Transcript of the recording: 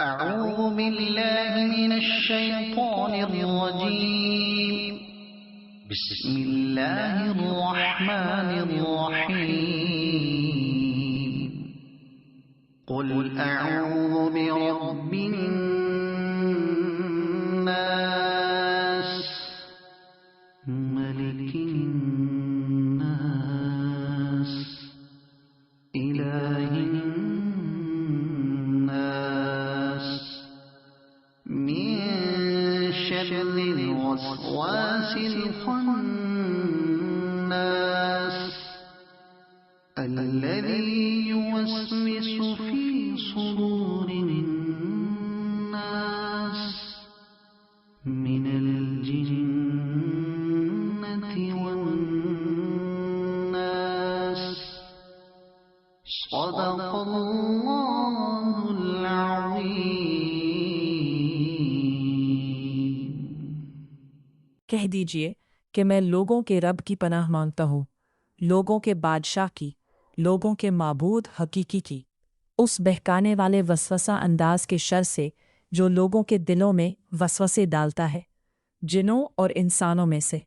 أعوذ بالله من الشيطان الرجيم. بسم الله الرحمن الرحيم. قل أعوذ برب الناس، ملك الناس، إله الناس، من شر الوسواس الخناس، الذي يوسوس في صدور الناس من الجنة والناس. صدق الله العظيم. کہہ دیجئے کہ میں لوگوں کے رب کی پناہ مانگتا ہوں، لوگوں کے بادشاہ کی، لوگوں کے معبود حقیقی کی، اس بہکانے والے وسوسہ انداز کے شر سے جو لوگوں کے دلوں میں وسوسے ڈالتا ہے، جنوں اور انسانوں میں سے۔